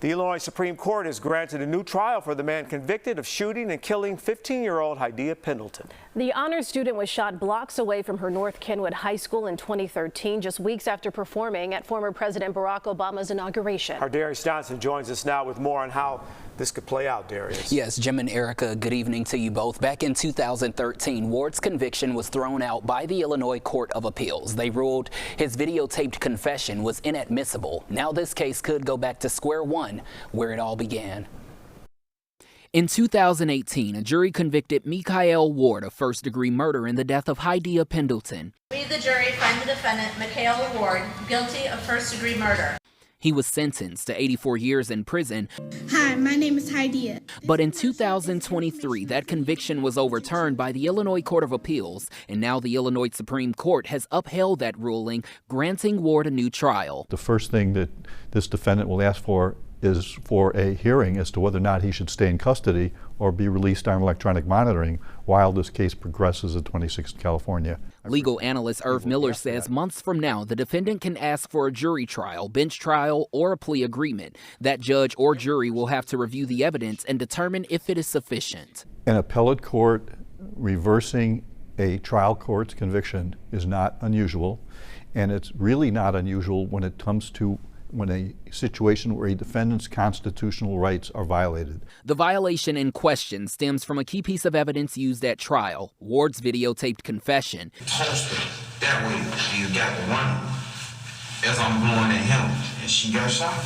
The Illinois Supreme Court has granted a new trial for the man convicted of shooting and killing 15-year-old Hadiya Pendleton. The honors student was shot blocks away from her North Kenwood High School in 2013, just weeks after performing at former President Barack Obama's inauguration. Our Darius Johnson joins us now with more on how this could play out, Darius. Yes, Jim and Erica, good evening to you both. Back in 2013, Ward's conviction was thrown out by the Illinois Court of Appeals. They ruled his videotaped confession was inadmissible. Now this case could go back to square one, where it all began. In 2018, a jury convicted Mikael Ward of first-degree murder in the death of Hadiya Pendleton. We, the jury, find the defendant, Mikael Ward, guilty of first-degree murder. He was sentenced to 84 years in prison. Hi, my name is Hadiya. But in 2023, that conviction was overturned by the Illinois Court of Appeals, and now the Illinois Supreme Court has upheld that ruling, granting Ward a new trial. The first thing that this defendant will ask for is for a hearing as to whether or not he should stay in custody or be released on electronic monitoring while this case progresses in 26th California. Legal analyst Irv Miller says months from now, the defendant can ask for a jury trial, bench trial, or a plea agreement. That judge or jury will have to review the evidence and determine if it is sufficient. An appellate court reversing a trial court's conviction is not unusual, and it's really not unusual when it comes to a situation where a defendant's constitutional rights are violated. The violation in question stems from a key piece of evidence used at trial, Ward's videotaped confession. Tossed her that way, and you got the one as I'm blowing at him, and she got shot.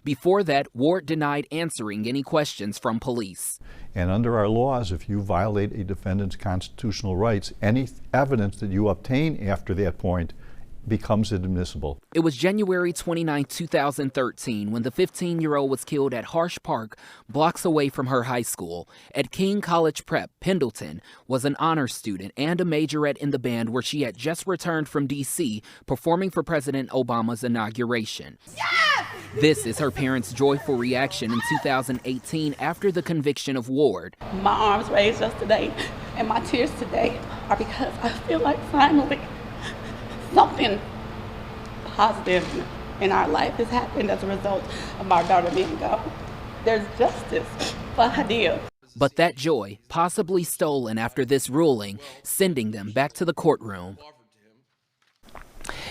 Before that, Ward denied answering any questions from police. And under our laws, if you violate a defendant's constitutional rights, any evidence that you obtain after that point becomes inadmissible. It was January 29, 2013, when the 15-year-old was killed at Harsh Park, blocks away from her high school. At King College Prep, Pendleton was an honors student and a majorette in the band where she had just returned from D.C. performing for President Obama's inauguration. Yes! This is her parents' joyful reaction in 2018 after the conviction of Ward. My arms raised yesterday and my tears today are because I feel like finally something positive in our life has happened as a result of our daughter being gone. There's justice for Hadiya. But that joy, possibly stolen after this ruling, sending them back to the courtroom.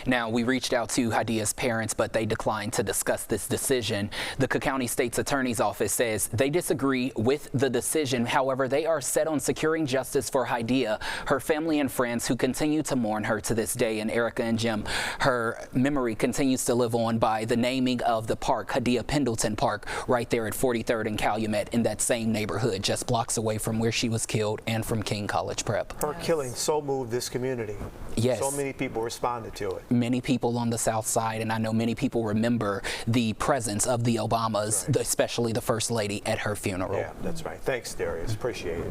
Now, we reached out to Hadiya's parents, but they declined to discuss this decision. The Cook County State's Attorney's Office says they disagree with the decision. However, they are set on securing justice for Hadiya, her family and friends who continue to mourn her to this day. And Erica and Jim, her memory continues to live on by the naming of the park, Hadiya Pendleton Park, right there at 43rd and Calumet in that same neighborhood, just blocks away from where she was killed and from King College Prep. Her killing so moved this community. Yes. So many people responded to it. Many people on the South Side, and I know many people remember the presence of the Obamas, right, especially the First Lady, at her funeral. Yeah, that's right. Thanks, Darius. Appreciate it.